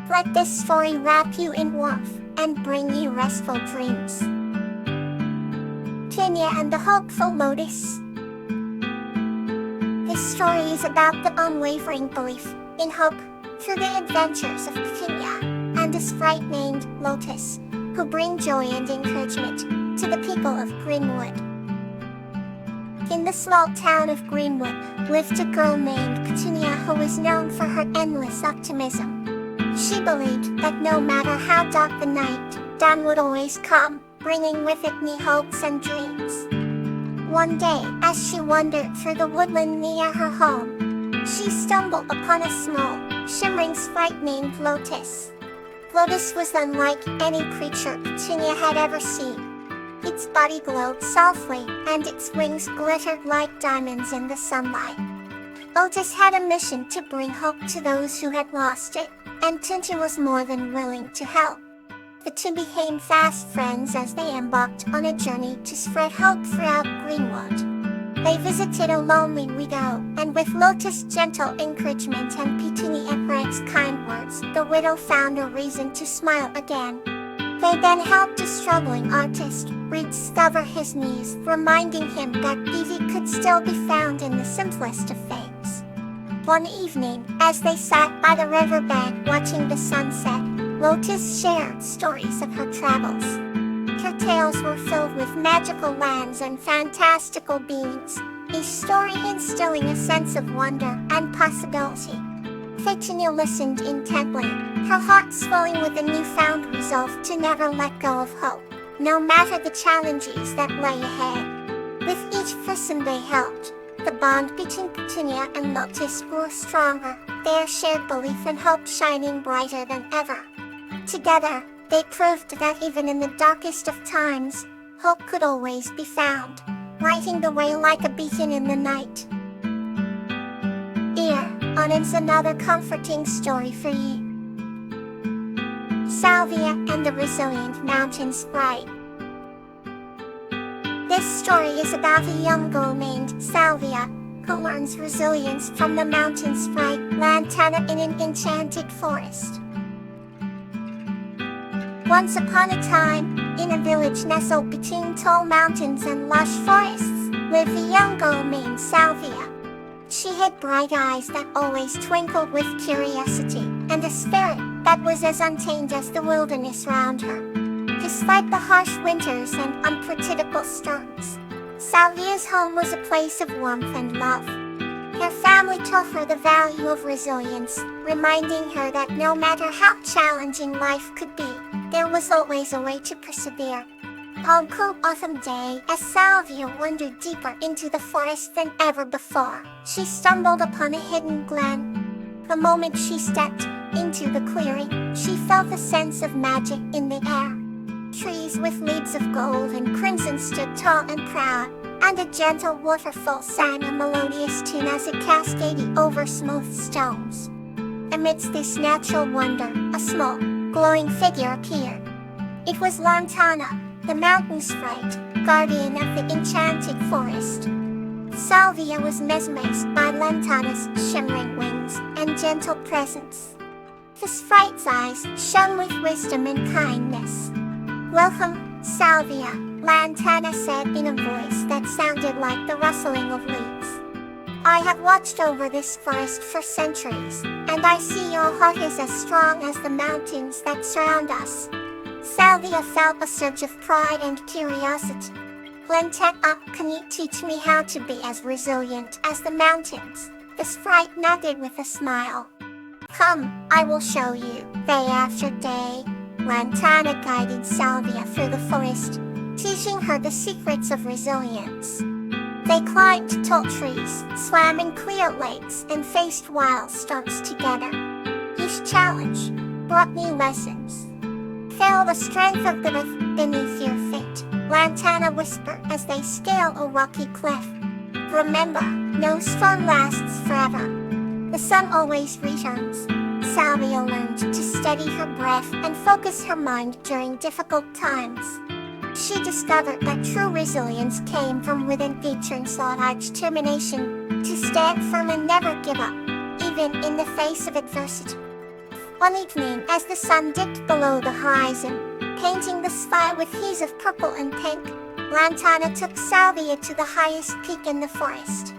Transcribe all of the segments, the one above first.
Let this story wrap you in warmth and bring you restful dreams. Petunia and the Hopeful Lotus. This story is about the unwavering belief in hope through the adventures of Petunia and a sprite named Lotus, who bring joy and encouragement to the people of Greenwood. In the small town of Greenwood lived a girl named Petunia who was known for her endless optimism. She believed that no matter how dark the night, dawn would always come, bringing with it new hopes and dreams. One day, as she wandered through the woodland near her home, she stumbled upon a small, shimmering sprite named Lotus. Lotus was unlike any creature Petunia had ever seen. Its body glowed softly, and its wings glittered like diamonds in the sunlight. Lotus had a mission to bring hope to those who had lost it, and Petunia was more than willing to help. The two became fast friends as they embarked on a journey to spread hope throughout Greenwood. They visited a lonely widow, and with Lotus' gentle encouragement and Petunia's kind words, the widow found a reason to smile again. They then helped a struggling artist rediscover his needs, reminding him that beauty could still be found in the simplest of things. One evening, as they sat by the riverbank watching the sunset, Lotus shared stories of her travels. Her tales were filled with magical lands and fantastical beings, each story instilling a sense of wonder and possibility. Petunia listened intently, her heart swelling with a newfound resolve to never let go of hope, no matter the challenges that lay ahead. With each person they helped, the bond between Petunia and Lotus grew stronger, their shared belief and hope shining brighter than ever. Together, they proved that even in the darkest of times, hope could always be found, lighting the way like a beacon in the night. Here, on is another comforting story for you. Salvia and the Resilient Mountain Sprite. This story is about a young girl named Salvia, who learns resilience from the mountain sprite Lantana in an enchanted forest. Once upon a time, in a village nestled between tall mountains and lush forests, lived a young girl named Salvia. She had bright eyes that always twinkled with curiosity, and a spirit that was as untamed as the wilderness round her. Despite the harsh winters and unpredictable storms, Salvia's home was a place of warmth and love. Her family taught her the value of resilience, reminding her that no matter how challenging life could be, there was always a way to persevere. On a cool autumn day, as Salvia wandered deeper into the forest than ever before, she stumbled upon a hidden glen. The moment she stepped into the clearing, she felt a sense of magic in the air. Trees with leaves of gold and crimson stood tall and proud, and a gentle waterfall sang a melodious tune as it cascaded over smooth stones. Amidst this natural wonder, a small, glowing figure appeared. It was Lantana, the mountain sprite, guardian of the enchanted forest. Salvia was mesmerized by Lantana's shimmering wings and gentle presence. The sprite's eyes shone with wisdom and kindness. "Welcome, Salvia," Lantana said in a voice that sounded like the rustling of leaves. "I have watched over this forest for centuries, and I see your heart is as strong as the mountains that surround us." Salvia felt a surge of pride and curiosity. "Lantana, can you teach me how to be as resilient as the mountains?" The sprite nodded with a smile. "Come, I will show you." Day after day, Lantana guided Salvia through the forest, teaching her the secrets of resilience. They climbed tall trees, swam in clear lakes, and faced wild storms together. Each challenge brought new lessons. "Feel the strength of the earth beneath your feet," Lantana whispered as they scaled a rocky cliff. "Remember, no storm lasts forever. The sun always returns." Salvia learned to steady her breath and focus her mind during difficult times. She discovered that true resilience came from within. It sought out determination to stand firm and never give up, even in the face of adversity. One evening, as the sun dipped below the horizon, painting the sky with hues of purple and pink, Lantana took Salvia to the highest peak in the forest.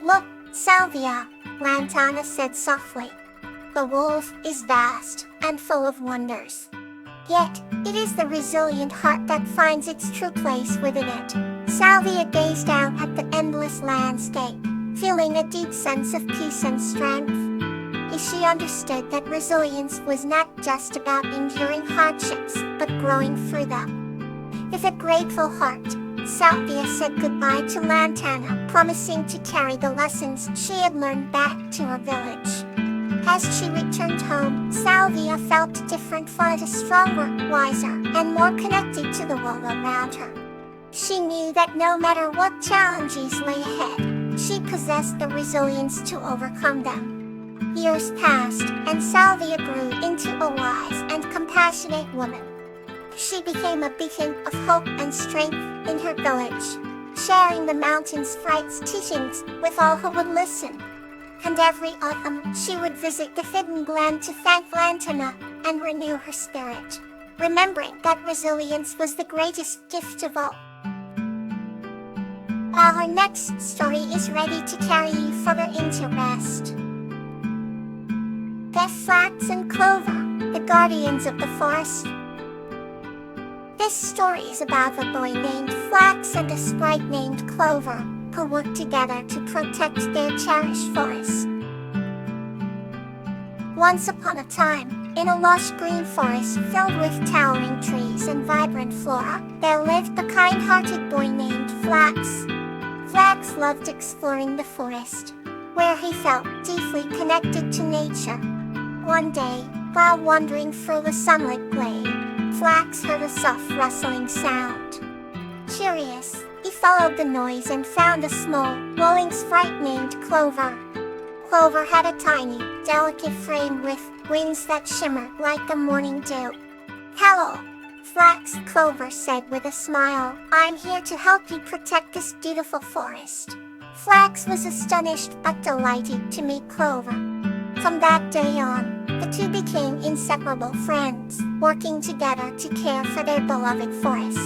"Look, Salvia," Lantana said softly. "The world is vast and full of wonders. Yet, it is the resilient heart that finds its true place within it." Salvia gazed out at the endless landscape, feeling a deep sense of peace and strength. She understood that resilience was not just about enduring hardships, but growing through them. With a grateful heart, Salvia said goodbye to Lantana, promising to carry the lessons she had learned back to her village. As she returned home, Salvia felt different, far stronger, wiser, and more connected to the world around her. She knew that no matter what challenges lay ahead, she possessed the resilience to overcome them. Years passed, and Salvia grew into a wise and compassionate woman. She became a beacon of hope and strength in her village, sharing the mountain's bright teachings with all who would listen. And every autumn, she would visit the forbidden land to thank Lantana and renew her spirit, remembering that resilience was the greatest gift of all. Our next story is ready to carry you further into rest. The Flax and Clover, the guardians of the forest. This story is about a boy named Flax and a sprite named Clover, who work together to protect their cherished forest. Once upon a time, in a lush green forest filled with towering trees and vibrant flora, there lived a kind-hearted boy named Flax. Flax loved exploring the forest, where he felt deeply connected to nature. One day, while wandering through the sunlit glade, Flax heard a soft rustling sound. Curious, he followed the noise and found a small, glowing sprite named Clover. Clover had a tiny, delicate frame with wings that shimmered like the morning dew. "Hello, Flax," Clover said with a smile. "I'm here to help you protect this beautiful forest." Flax was astonished but delighted to meet Clover. From that day on, the two became inseparable friends, working together to care for their beloved forest.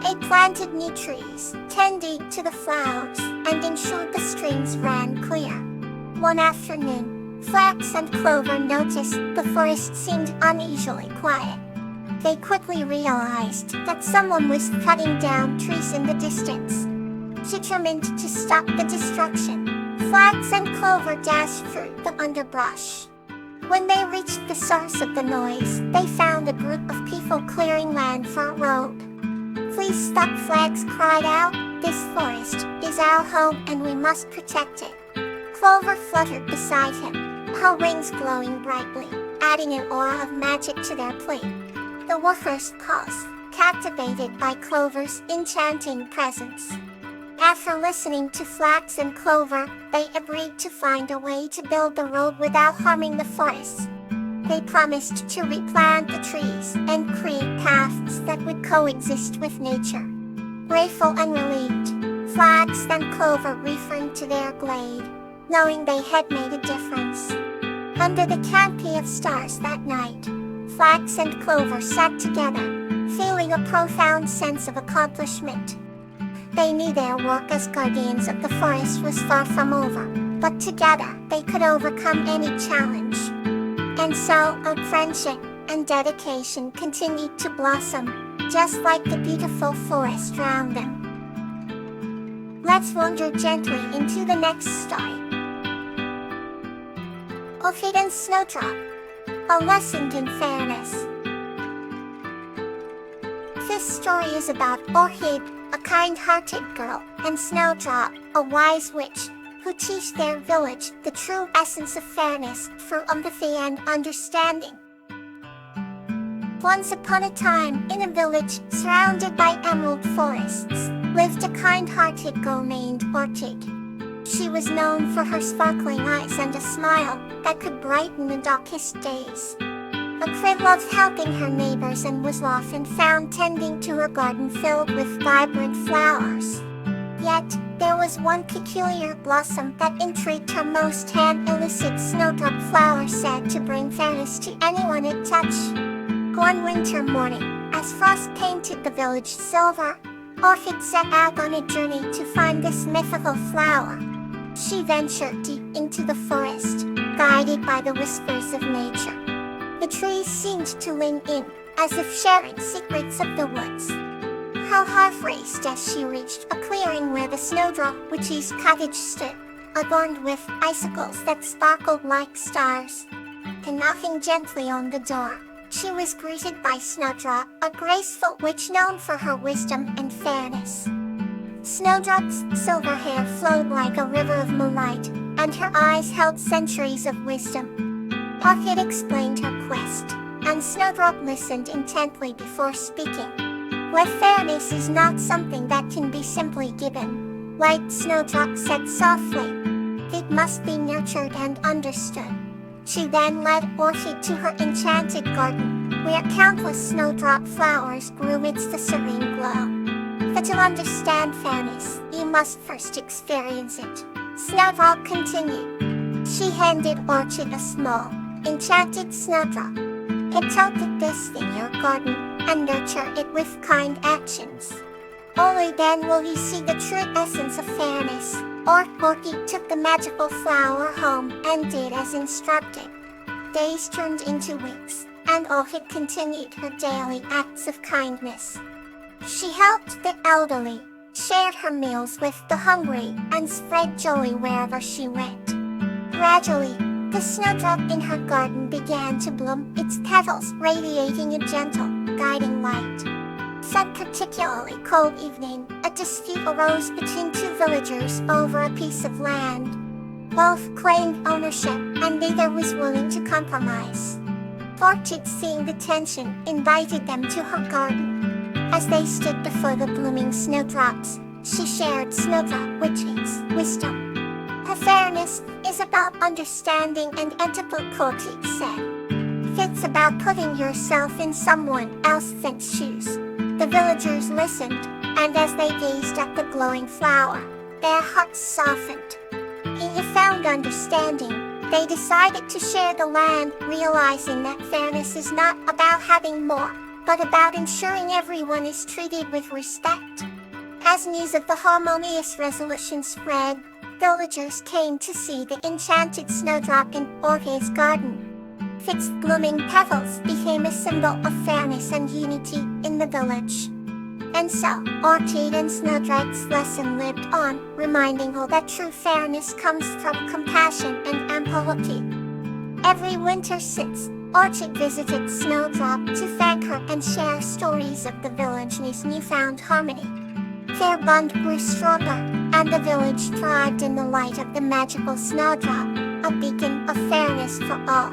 They planted new trees, tended to the flowers, and ensured the streams ran clear. One afternoon, Flax and Clover noticed the forest seemed unusually quiet. They quickly realized that someone was cutting down trees in the distance. Determined to stop the destruction, Flax and Clover dashed through the underbrush. When they reached the source of the noise, they found a group of people clearing land for a road. "Please stop," Flax cried out. "This forest is our home and we must protect it." Clover fluttered beside him, her wings glowing brightly, adding an aura of magic to their plea. The workers paused, captivated by Clover's enchanting presence. After listening to Flax and Clover, they agreed to find a way to build the road without harming the forest. They promised to replant the trees and create paths that would coexist with nature. Grateful and relieved, Flax and Clover returned to their glade, knowing they had made a difference. Under the canopy of stars that night, Flax and Clover sat together, feeling a profound sense of accomplishment. They knew their work as guardians of the forest was far from over, but together they could overcome any challenge. And so, our friendship and dedication continued to blossom, just like the beautiful forest around them. Let's wander gently into the next story. Orchid and Snowdrop, a lesson in fairness. This story is about Orchid, a kind-hearted girl, and Snowdrop, a wise witch, who teach their village the true essence of fairness through empathy and understanding. Once upon a time, in a village surrounded by emerald forests, lived a kind-hearted girl named Orchid. She was known for her sparkling eyes and a smile that could brighten the darkest days. Orchid loved helping her neighbors and was often found tending to her garden filled with vibrant flowers. Yet, There was one peculiar blossom that intrigued her most, an illicit snowdrop flower said to bring fairness to anyone it touched. One winter morning, as frost painted the village silver, Orchid set out on a journey to find this mythical flower. She ventured deep into the forest, guided by the whispers of nature. The trees seemed to lean in, as if sharing secrets of the woods. Her heart raced as she reached a clearing where the snowdrop witch's cottage stood, adorned with icicles that sparkled like stars. And knocking gently on the door, she was greeted by Snowdrop, a graceful witch known for her wisdom and fairness. Snowdrop's silver hair flowed like a river of moonlight, and her eyes held centuries of wisdom. Orchid explained her quest, and Snowdrop listened intently before speaking. Where fairness is not something that can be simply given, White Snowdrop said softly. It must be nurtured and understood. She then led Orchid to her enchanted garden, where countless snowdrop flowers grew amidst the serene glow. But to understand fairness, you must first experience it, Snowdrop continued. She handed Orchid a small, enchanted snowdrop. Cultivate this in your garden, and nurture it with kind actions. Only then will you see the true essence of fairness. Orchid took the magical flower home and did as instructed. Days turned into weeks, and Orchid continued her daily acts of kindness. She helped the elderly, shared her meals with the hungry, and spread joy wherever she went. Gradually, the snowdrop in her garden began to bloom, its petals radiating a gentle, guiding light. Some particularly cold evening, a dispute arose between two villagers over a piece of land. Both claimed ownership, and neither was willing to compromise. Orchid, seeing the tension, invited them to her garden. As they stood before the blooming snowdrops, she shared Snowdrop Witch's wisdom. Her fairness is about understanding and empathy, said. It's about putting yourself in someone else's shoes. The villagers listened, and as they gazed at the glowing flower, their hearts softened. In a found understanding, they decided to share the land, realizing that fairness is not about having more, but about ensuring everyone is treated with respect. As news of the harmonious resolution spread, villagers came to see the enchanted snowdrop in Orchid's garden. Its blooming petals became a symbol of fairness and unity in the village. And so, Orchid and Snowdrop's lesson lived on, reminding all that true fairness comes from compassion and empathy. Every winter since, Orchid visited Snowdrop to thank her and share stories of the village's newfound harmony. Their bond grew stronger, and the village thrived in the light of the magical snowdrop, a beacon of fairness for all.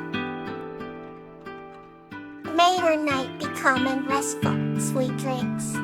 May your night be calm and restful, sweet dreams.